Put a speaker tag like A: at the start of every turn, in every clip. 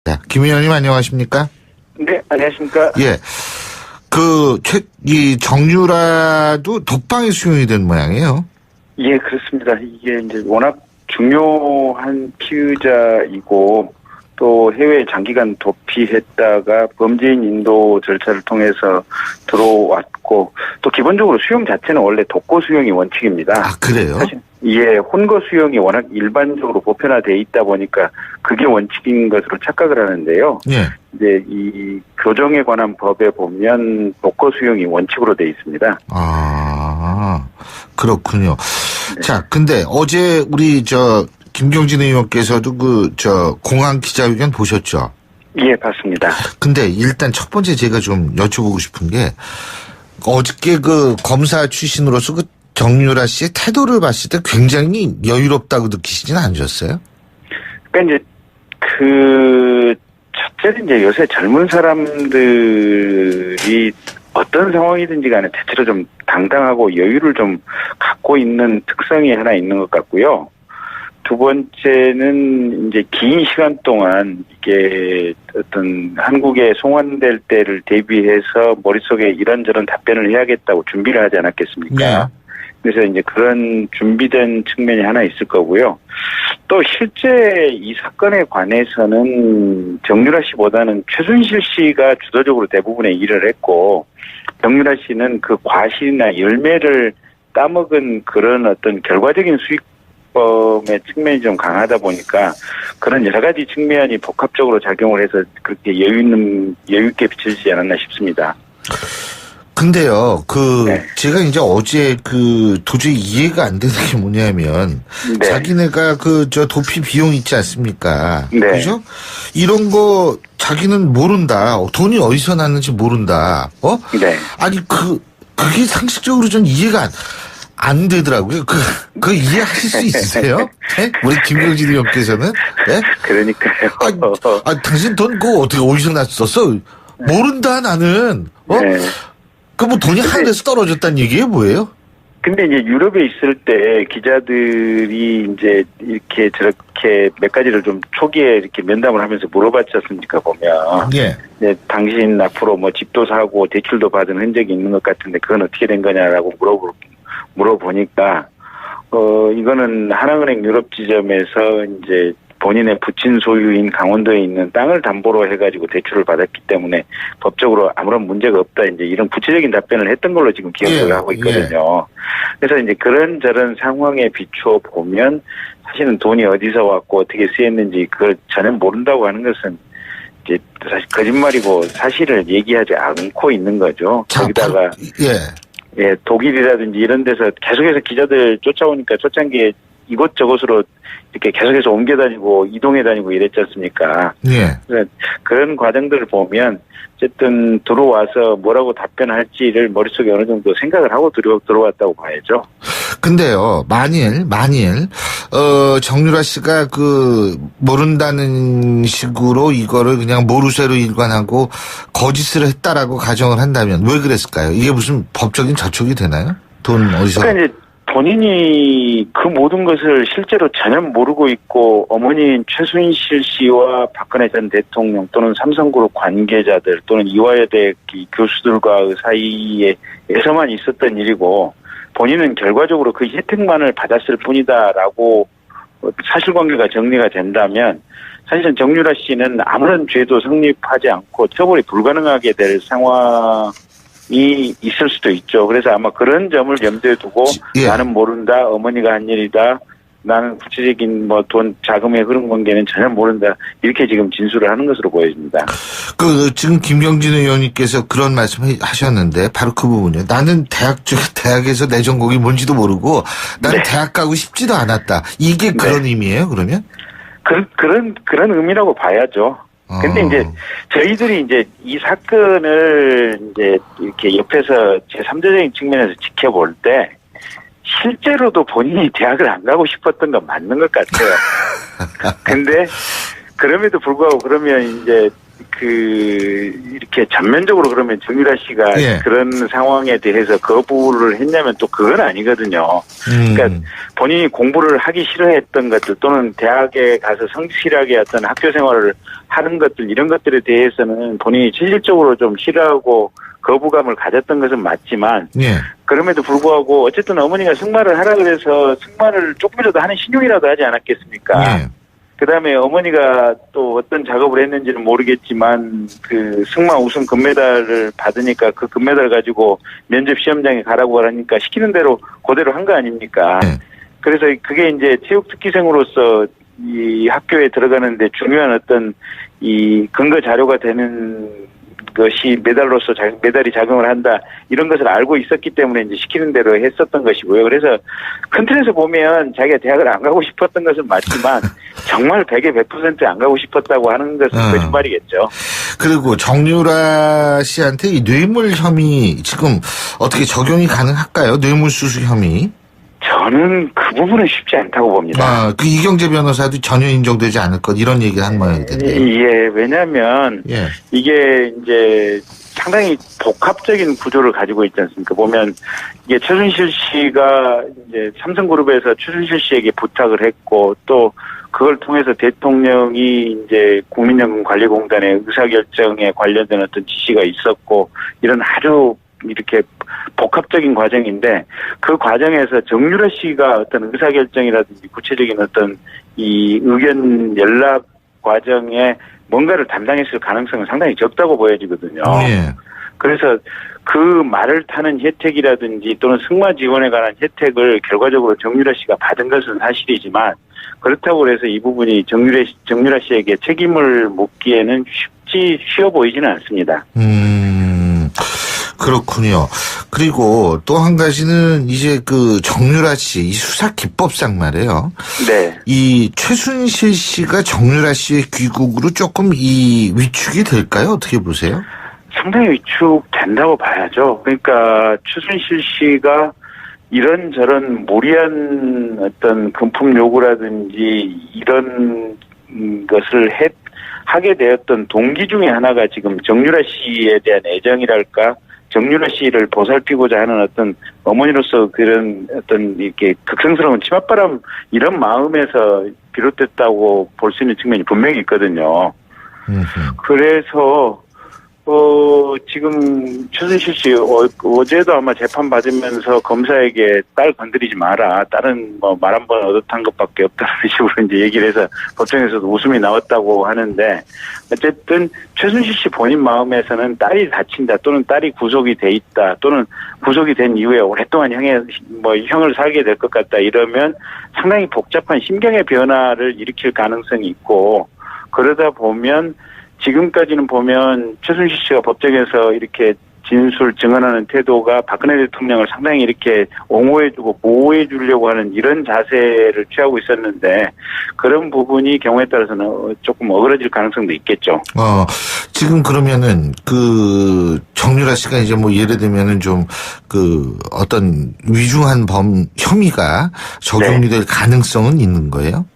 A: 네, 김 의원님 안녕하십니까?
B: 네, 안녕하십니까?
A: 예. 이 정유라도 독방에 수용이 된 모양이에요.
B: 예, 그렇습니다. 이게 이제 워낙 중요한 피의자이고 또 해외에 장기간 도피했다가 범죄인 인도 절차를 통해서 들어왔고 또 기본적으로 수용 자체는 원래 독거 수용이 원칙입니다.
A: 아, 그래요?
B: 사실 예, 혼거 수용이 워낙 일반적으로 보편화돼 있다 보니까 그게 원칙인 것으로 착각을 하는데요.
A: 예.
B: 이제 이 교정에 관한 법에 보면 독거 수용이 원칙으로 돼 있습니다.
A: 아, 그렇군요.
B: 네.
A: 자, 근데 어제 우리 김경진 의원께서도 공항 기자회견 보셨죠?
B: 예, 봤습니다.
A: 근데 일단 첫 번째 제가 좀 여쭤보고 싶은 게 어저께 검사 출신으로서 정유라 씨의 태도를 봤을 때 굉장히 여유롭다고 느끼시지는 않으셨어요?
B: 그러니까 이제 첫째는 이제 요새 젊은 사람들이 어떤 상황이든지 간에 대체로 좀 당당하고 여유를 좀 갖고 있는 특성이 하나 있는 것 같고요. 두 번째는 이제 긴 시간 동안 이게 어떤 한국에 송환될 때를 대비해서 머릿속에 이런저런 답변을 해야겠다고 준비를 하지 않았겠습니까?
A: 네.
B: 그래서 이제 그런 준비된 측면이 하나 있을 거고요. 또 실제 이 사건에 관해서는 정유라 씨보다는 최순실 씨가 주도적으로 대부분의 일을 했고 정유라 씨는 그 과실이나 열매를 따먹은 그런 어떤 결과적인 수익범의 측면이 좀 강하다 보니까 그런 여러 가지 측면이 복합적으로 작용을 해서 그렇게 여유 있게 비춰지지 않았나 싶습니다.
A: 근데요,
B: 네.
A: 제가 이제 어제 도저히 이해가 안 되는 게 뭐냐면,
B: 네.
A: 자기네가 도피 비용 있지 않습니까?
B: 네.
A: 그죠? 이런 거 자기는 모른다. 돈이 어디서 났는지 모른다.
B: 네.
A: 아니, 그게 상식적으로 좀 이해가 안 되더라고요. 이해하실 수 있으세요? 네? 우리 김경진 의원께서는? 네?
B: 그러니까요.
A: 당신 돈 그거 어떻게 어디서 났었어? 모른다, 나는.
B: 네.
A: 돈이 하늘에서 떨어졌다는 얘기예요, 뭐예요?
B: 근데 이제 유럽에 있을 때 기자들이 이제 이렇게 저렇게 몇 가지를 좀 초기에 이렇게 면담을 하면서 물어봤지 않습니까, 보면.
A: 예.
B: 네, 당신 앞으로 집도 사고 대출도 받은 흔적이 있는 것 같은데 그건 어떻게 된 거냐라고 물어보니까, 이거는 하나은행 유럽 지점에서 이제 본인의 부친 소유인 강원도에 있는 땅을 담보로 해가지고 대출을 받았기 때문에 법적으로 아무런 문제가 없다. 이제 이런 구체적인 답변을 했던 걸로 지금 기억을 하고 있거든요. 그래서 이제 그런 상황에 비추어 보면 사실은 돈이 어디서 왔고 어떻게 쓰였는지 그걸 전혀 모른다고 하는 것은 이제 사실 거짓말이고 사실을 얘기하지 않고 있는 거죠. 거기다가 예, 독일이라든지 이런 데서 계속해서 기자들 쫓아오니까 쫓아온 게 이곳저곳으로 이렇게 계속해서 옮겨 다니고 이동해 다니고 이랬지 않습니까?
A: 예.
B: 그래서 그런 과정들을 보면 어쨌든 들어와서 뭐라고 답변할지를 머릿속에 어느 정도 생각을 하고 들어왔다고 봐야죠.
A: 근데요, 만일 정유라 씨가 모른다는 식으로 이거를 그냥 모르쇠로 일관하고 거짓을 했다라고 가정을 한다면 왜 그랬을까요? 이게 무슨 법적인 저촉이 되나요? 돈 어디서?
B: 그러니까 이제 본인이 그 모든 것을 실제로 전혀 모르고 있고 어머니인 최순실 씨와 박근혜 전 대통령 또는 삼성그룹 관계자들 또는 이화여대 교수들과 사이에서만 있었던 일이고 본인은 결과적으로 그 혜택만을 받았을 뿐이다라고 사실관계가 정리가 된다면 사실은 정유라 씨는 아무런 죄도 성립하지 않고 처벌이 불가능하게 될 상황이 있을 수도 있죠. 그래서 아마 그런 점을 염두에 두고 나는 모른다, 어머니가 한 일이다, 나는 구체적인 돈 자금의 흐름 관계는 전혀 모른다, 이렇게 지금 진술을 하는 것으로 보여집니다.
A: 지금 김경진 의원님께서 그런 말씀 하셨는데 바로 그 부분이에요. 나는 대학에서 내 전공이 뭔지도 모르고 나는 대학 가고 싶지도 않았다. 이게 그런 의미예요, 그러면?
B: 그런 의미라고 봐야죠. 근데 이제 저희들이 이제 이 사건을 이제 이렇게 옆에서 제3자적인 측면에서 지켜볼 때 실제로도 본인이 대학을 안 가고 싶었던 건 맞는 것 같아요. 근데 그럼에도 불구하고 그러면 이제 이렇게 전면적으로 그러면 정유라 씨가
A: 예.
B: 그런 상황에 대해서 거부를 했냐면 또 그건 아니거든요. 그러니까 본인이 공부를 하기 싫어했던 것들 또는 대학에 가서 성실하게 어떤 학교 생활을 하는 것들 이런 것들에 대해서는 본인이 실질적으로 좀 싫어하고 거부감을 가졌던 것은 맞지만
A: 예.
B: 그럼에도 불구하고 어쨌든 어머니가 승마를 하라 그래서 승마를 조금이라도 하는 신용이라도 하지 않았겠습니까?
A: 예.
B: 그다음에 어머니가 또 어떤 작업을 했는지는 모르겠지만 그 승마 우승 금메달을 받으니까 그 금메달 가지고 면접 시험장에 가라고 하니까 시키는 대로 그대로 한 거 아닙니까?
A: 네.
B: 그래서 그게 이제 체육 특기생으로서 이 학교에 들어가는데 중요한 어떤 이 근거 자료가 되는 것이 메달이 작용을 한다 이런 것을 알고 있었기 때문에 이제 시키는 대로 했었던 것이고요. 그래서 큰 틀에서 보면 자기가 대학을 안 가고 싶었던 것은 맞지만 정말 100에 100%안 가고 싶었다고 하는 것은 거짓말이겠죠.
A: 그리고 정유라 씨한테 이 뇌물 혐의 지금 어떻게 적용이 가능할까요? 뇌물 수수 혐의?
B: 저는 그 부분은 쉽지 않다고 봅니다.
A: 그 이경재 변호사도 전혀 인정되지 않을 것 이런 얘기를 한 모양이던데.
B: 예, 왜냐하면
A: 예.
B: 이게 이제 상당히 복합적인 구조를 가지고 있지 않습니까? 보면 이게 최순실 씨가 이제 삼성그룹에서 최순실 씨에게 부탁을 했고 또 그걸 통해서 대통령이 이제 국민연금관리공단의 의사결정에 관련된 어떤 지시가 있었고 이런 아주 이렇게 복합적인 과정인데 그 과정에서 정유라 씨가 어떤 의사결정이라든지 구체적인 어떤 이 의견 연락 과정에 뭔가를 담당했을 가능성은 상당히 적다고 보여지거든요.
A: 예.
B: 그래서 그 말을 타는 혜택이라든지 또는 승마 지원에 관한 혜택을 결과적으로 정유라 씨가 받은 것은 사실이지만 그렇다고 해서 이 부분이 정유라 씨에게 책임을 묻기에는 쉬워 보이지는 않습니다.
A: 그렇군요. 그리고 또 한 가지는 이제 그 정유라 씨, 이 수사 기법상 말이에요.
B: 네.
A: 이 최순실 씨가 정유라 씨의 귀국으로 조금 이 위축이 될까요? 어떻게 보세요?
B: 상당히 위축된다고 봐야죠. 그러니까 최순실 씨가 이런저런 무리한 어떤 금품 요구라든지 이런 것을 하게 되었던 동기 중에 하나가 지금 정유라 씨에 대한 애정이랄까 정유라 씨를 보살피고자 하는 어떤 어머니로서 그런 어떤 이렇게 극성스러운 치맛바람 이런 마음에서 비롯됐다고 볼 수 있는 측면이 분명히 있거든요. 그래서 지금 최순실 씨 어제도 아마 재판 받으면서 검사에게 딸 건드리지 마라. 딸은 뭐 말 한 번 얻어탄 것밖에 없다는 식으로 이제 얘기를 해서 법정에서도 웃음이 나왔다고 하는데 어쨌든 최순실 씨 본인 마음에서는 딸이 다친다 또는 딸이 구속이 돼 있다 또는 구속이 된 이후에 오랫동안 형을 살게 될 것 같다 이러면 상당히 복잡한 심경의 변화를 일으킬 가능성이 있고 그러다 보면 지금까지는 보면 최순실 씨가 법정에서 이렇게 진술 증언하는 태도가 박근혜 대통령을 상당히 이렇게 옹호해주고 보호해주려고 하는 이런 자세를 취하고 있었는데 그런 부분이 경우에 따라서는 조금 어그러질 가능성도 있겠죠.
A: 지금 그러면은 그 정유라 씨가 이제 뭐 예를 들면은 좀 그 어떤 위중한 혐의가 적용이 될 가능성은 있는 거예요?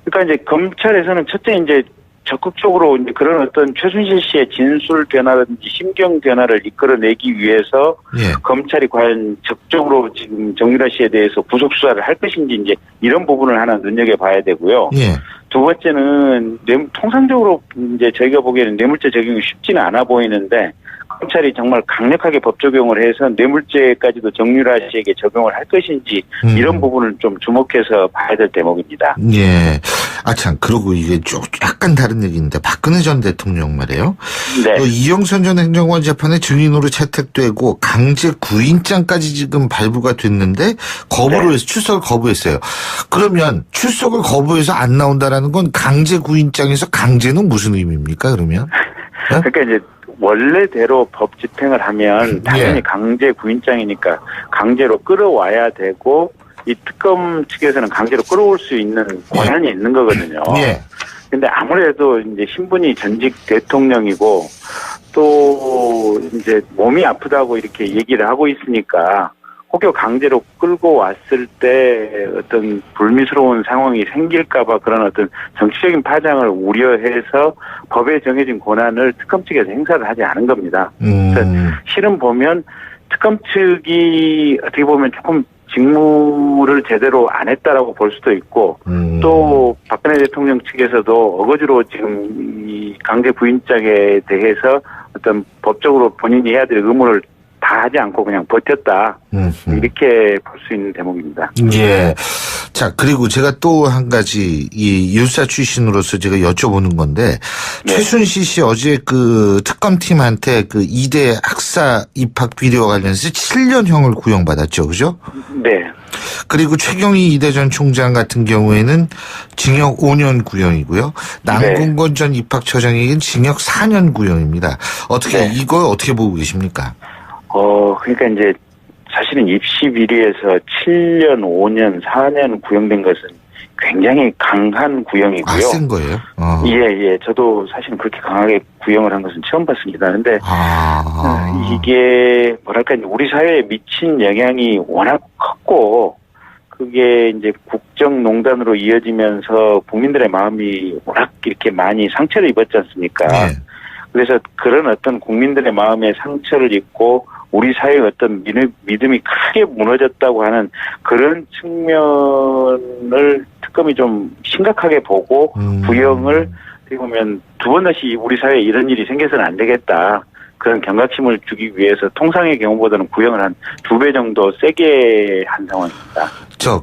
B: 그러니까 이제 검찰에서는 첫째 이제 적극적으로 이제 그런 어떤 최순실 씨의 진술 변화라든지 심경 변화를 이끌어내기 위해서 검찰이 과연 적극적으로 지금 정유라 씨에 대해서 구속 수사를 할 것인지 이제 이런 부분을 하나 눈여겨봐야 되고요. 두 번째는 통상적으로 이제 저희가 보기에는 뇌물죄 적용이 쉽지는 않아 보이는데 검찰이 정말 강력하게 법 적용을 해서 뇌물죄까지도 정유라 씨에게 적용을 할 것인지 이런 부분을 좀 주목해서 봐야 될 대목입니다.
A: 예. 참, 그러고 이게 약간 다른 얘기인데, 박근혜 전 대통령 말이에요.
B: 네.
A: 이영선 전 행정관 재판에 증인으로 채택되고, 강제 구인장까지 지금 발부가 됐는데, 출석을 거부했어요. 그러면, 출석을 거부해서 안 나온다라는 건 강제 구인장에서 강제는 무슨 의미입니까, 그러면?
B: 그러니까 이제, 원래대로 법 집행을 하면 당연히 강제 구인장이니까 강제로 끌어와야 되고 이 특검 측에서는 강제로 끌어올 수 있는 권한이 있는 거거든요. 근데 아무래도 이제 신분이 전직 대통령이고 또 이제 몸이 아프다고 이렇게 얘기를 하고 있으니까 혹여 강제로 끌고 왔을 때 어떤 불미스러운 상황이 생길까봐 그런 어떤 정치적인 파장을 우려해서 법에 정해진 권한을 특검 측에서 행사를 하지 않은 겁니다. 그래서 실은 보면 특검 측이 어떻게 보면 조금 직무를 제대로 안 했다라고 볼 수도 있고 또 박근혜 대통령 측에서도 어거지로 지금 이 강제 부인장에 대해서 어떤 법적으로 본인이 해야 될 의무를 다 하지 않고 그냥 버텼다. 이렇게 볼 수 있는 대목입니다.
A: 예. 자, 그리고 제가 또 한 가지 이 유사 출신으로서 제가 여쭤보는 건데
B: 네.
A: 최순실 씨 어제 그 특검팀한테 그 2대 학사 입학 비리와 관련해서 7년형을 구형받았죠. 그죠?
B: 네.
A: 그리고 최경희 이대 전 총장 같은 경우에는 징역 5년 구형이고요. 남궁건 전 입학처장에게는 징역 4년 구형입니다. 어떻게
B: 네.
A: 이거 어떻게 보고 계십니까?
B: 그러니까 이제 사실은 입시 비리에서 7년, 5년, 4년 구형된 것은 굉장히 강한 구형이고요.
A: 센 거예요?
B: 예. 저도 사실은 그렇게 강하게 구형을 한 것은 처음 봤습니다. 그런데 이게 뭐랄까 우리 사회에 미친 영향이 워낙 컸고 그게 이제 국정농단으로 이어지면서 국민들의 마음이 워낙 이렇게 많이 상처를 입었지 않습니까?
A: 네.
B: 그래서 그런 어떤 국민들의 마음에 상처를 입고 우리 사회의 어떤 믿음이 크게 무너졌다고 하는 그런 측면을 특검이 좀 심각하게 보고 구형을 어떻게 보면 두 번 다시 우리 사회에 이런 일이 생겨서는 안 되겠다. 그런 경각심을 주기 위해서 통상의 경우보다는 구형을 한 2배 정도 세게 한 상황입니다.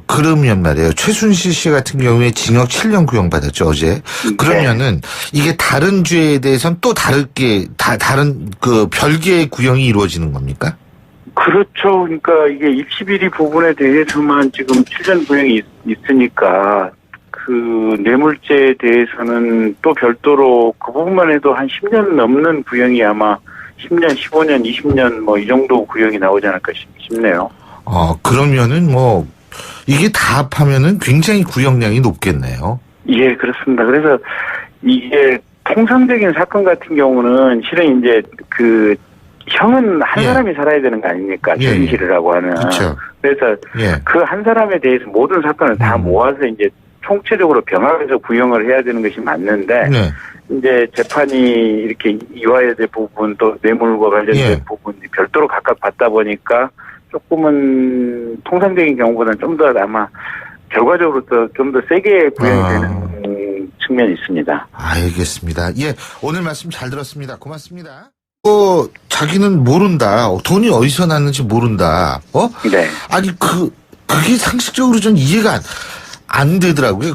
A: 그러면 말이에요. 최순실 씨 같은 경우에 징역 7년 구형받았죠, 어제. 그러면은 이게 다른 죄에 대해서는 또 다른 그 별개의 구형이 이루어지는 겁니까? 그렇죠.
B: 그러니까 이게 입시비리 부분에 대해서만 지금 7년 구형이 있으니까 그 뇌물죄에 대해서는 또 별도로 그 부분만 해도 한 10년 넘는 구형이 아마 10년, 15년, 20년 뭐 이 정도 구형이 나오지 않을까 싶네요.
A: 그러면은 뭐 이게 다 합하면은 굉장히 구형량이 높겠네요. 예,
B: 그렇습니다. 그래서 이게 통상적인 사건 같은 경우는 실은 이제 그 형은 한 사람이 살아야 되는 거 아닙니까? 최순실이라고 하는.
A: 그렇죠.
B: 그래서 그 한 사람에 대해서 모든 사건을 다 모아서 이제 총체적으로 병합해서 구형을 해야 되는 것이 맞는데 이제 재판이 이렇게 이화여대 부분 또 뇌물과 관련된 부분이 별도로 각각 받다 보니까 조금은 통상적인 경우보다는 좀 더 아마 결과적으로 좀 더 세게 구형이 되는 측면이 있습니다. 알겠습니다. 예, 오늘 말씀 잘 들었습니다. 고맙습니다. 자기는 모른다. 돈이 어디서 났는지 모른다. 네. 아니 그게 상식적으로 좀 이해가 안 되더라고요.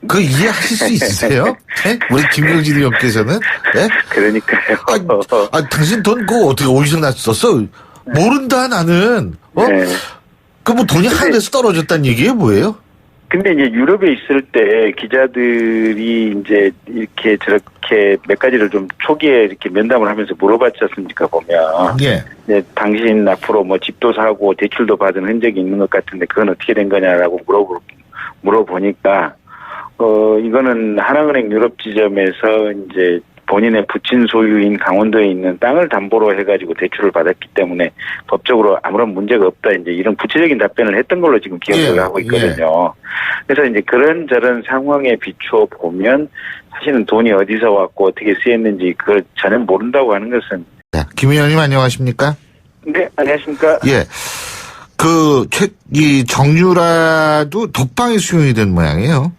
B: 그 이해하실 수 있으세요? 네? 우리 김경진 의원께서는? 네? 그러니까요. 당신 돈 그거 어떻게 어디서 났었어? 모른다 나는. 네. 그 뭐 돈이 하늘에서 떨어졌다는 얘기예요, 뭐예요? 근데 이제 유럽에 있을 때 기자들이 이제 이렇게 저렇게 몇 가지를 좀 초기에 이렇게 면담을 하면서 물어봤지 않습니까, 보면. 예. 네, 당신 앞으로 뭐 집도 사고 대출도 받은 흔적이 있는 것 같은데 그건 어떻게 된 거냐라고 물어보니까, 이거는 하나은행 유럽 지점에서 이제 본인의 부친 소유인 강원도에 있는 땅을 담보로 해가지고 대출을 받았기 때문에 법적으로 아무런 문제가 없다. 이제 이런 구체적인 답변을 했던 걸로 지금 기억을 하고 있거든요. 그래서 이제 그런저런 상황에 비추어 보면 사실은 돈이 어디서 왔고 어떻게 쓰였는지 그걸 전혀 모른다고 하는 것은. 네. 김 의원님 안녕하십니까? 네, 안녕하십니까? 예. 이 정유라도 독방에 수용이 된 모양이에요.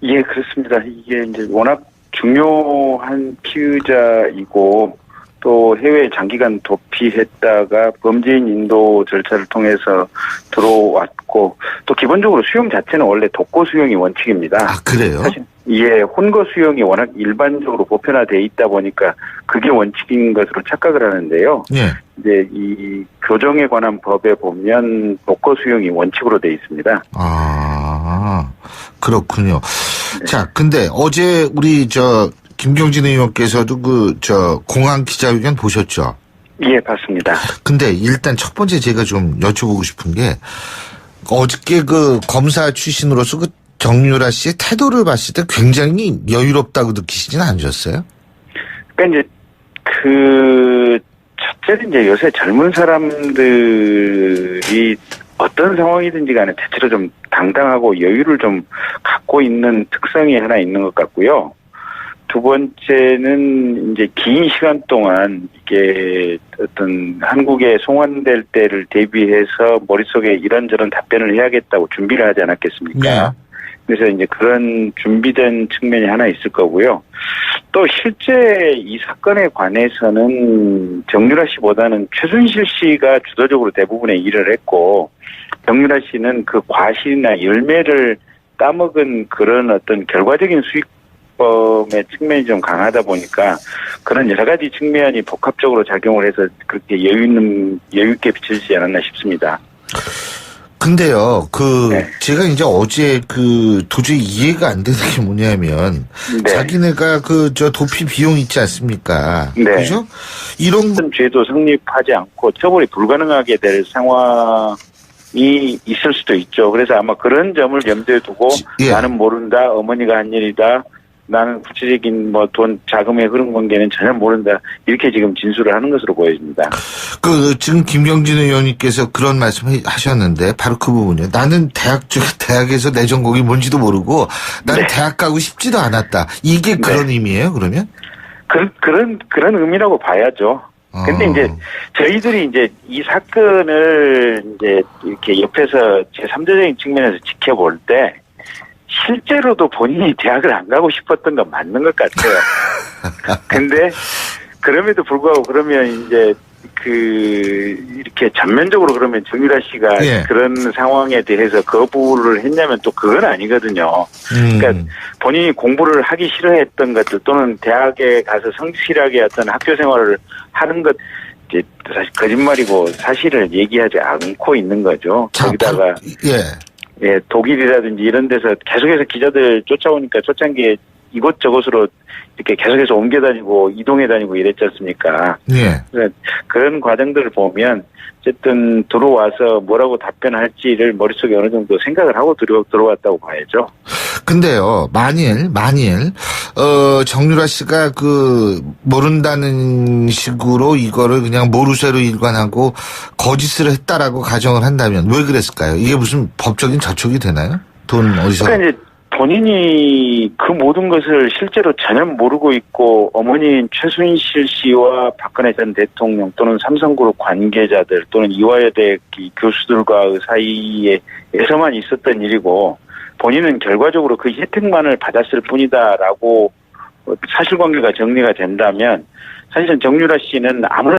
B: 예, 그렇습니다. 이게 이제 워낙 중요한 피의자이고 또 해외에 장기간 도피했다가 범죄인 인도 절차를 통해서 들어왔고 또 기본적으로 수용 자체는 원래 독거 수용이 원칙입니다. 아, 그래요? 사실 혼거 수용이 워낙 일반적으로 보편화되어 있다 보니까 그게 원칙인 것으로 착각을 하는데요. 예. 이제 이 교정에 관한 법에 보면 독거 수용이 원칙으로 되어 있습니다. 아, 그렇군요. 네. 자, 근데 어제 우리 김경진 의원께서도 공항 기자회견 보셨죠? 예, 봤습니다. 근데 일단 첫 번째 제가 좀 여쭤보고 싶은 게 어저께 검사 출신으로서 정유라 씨의 태도를 봤을 때 굉장히 여유롭다고 느끼시지는 않으셨어요? 그러니까 이제 첫째는 이제 요새 젊은 사람들이 어떤 상황이든지 간에 대체로 좀 당당하고 여유를 좀 갖고 있는 특성이 하나 있는 것 같고요. 두 번째는 이제 긴 시간 동안 이게 어떤 한국에 송환될 때를 대비해서 머릿속에 이런저런 답변을 해야겠다고 준비를 하지 않았겠습니까?
A: 네.
B: 그래서 이제 그런 준비된 측면이 하나 있을 거고요. 또 실제 이 사건에 관해서는 정유라 씨보다는 최순실 씨가 주도적으로 대부분의 일을 했고, 정유라 씨는 그 과실이나 열매를 따먹은 그런 어떤 결과적인 수익범의 측면이 좀 강하다 보니까 그런 여러 가지 측면이 복합적으로 작용을 해서 그렇게 여유 있게 비춰지지 않았나 싶습니다.
A: 근데요,
B: 네.
A: 제가 이제 어제 도저히 이해가 안 되는 게 뭐냐면,
B: 네.
A: 자기네가 도피 비용 있지 않습니까?
B: 네.
A: 그죠? 이런 거,
B: 어떤 죄도 성립하지 않고 처벌이 불가능하게 될 상황이 있을 수도 있죠. 그래서 아마 그런 점을 염두에 두고
A: 예.
B: 나는 모른다, 어머니가 한 일이다, 나는 구체적인 돈 자금의 흐름 관계는 전혀 모른다, 이렇게 지금 진술을 하는 것으로 보여집니다.
A: 지금 김경진 의원님께서 그런 말씀 하셨는데, 바로 그 부분이요. 나는 대학에서 내 전공이 뭔지도 모르고, 난
B: 네.
A: 대학 가고 싶지도 않았다. 이게 그런 의미예요, 그러면?
B: 그런 의미라고 봐야죠. 근데 이제 저희들이 이제 이 사건을 이제 이렇게 옆에서 제3자적인 측면에서 지켜볼 때 실제로도 본인이 대학을 안 가고 싶었던 건 맞는 것 같아요. 근데 그럼에도 불구하고 그러면 이제 이렇게 전면적으로 그러면 정유라 씨가
A: 예.
B: 그런 상황에 대해서 거부를 했냐면 또 그건 아니거든요. 그러니까 본인이 공부를 하기 싫어했던 것들 또는 대학에 가서 성실하게 어떤 학교 생활을 하는 것, 이제 사실 거짓말이고 사실을 얘기하지 않고 있는 거죠. 거기다가 예, 독일이라든지 이런 데서 계속해서 기자들 쫓아오니까 초창기에 이곳저곳으로 이렇게 계속해서 옮겨 다니고 이동해 다니고 이랬지 않습니까?
A: 예.
B: 그런 과정들을 보면 어쨌든 들어와서 뭐라고 답변할지를 머릿속에 어느 정도 생각을 하고 들어왔다고 봐야죠.
A: 근데요, 만일, 정유라 씨가 모른다는 식으로 이거를 그냥 모르쇠로 일관하고 거짓을 했다라고 가정을 한다면 왜 그랬을까요? 이게 무슨 법적인 저촉이 되나요? 돈 어디서?
B: 그러니까 이제 본인이 그 모든 것을 실제로 전혀 모르고 있고 어머니인 최순실 씨와 박근혜 전 대통령 또는 삼성그룹 관계자들 또는 이화여대 교수들과의 사이에서만 있었던 일이고 본인은 결과적으로 그 혜택만을 받았을 뿐이다라고 사실관계가 정리가 된다면 사실은 정유라 씨는 아무런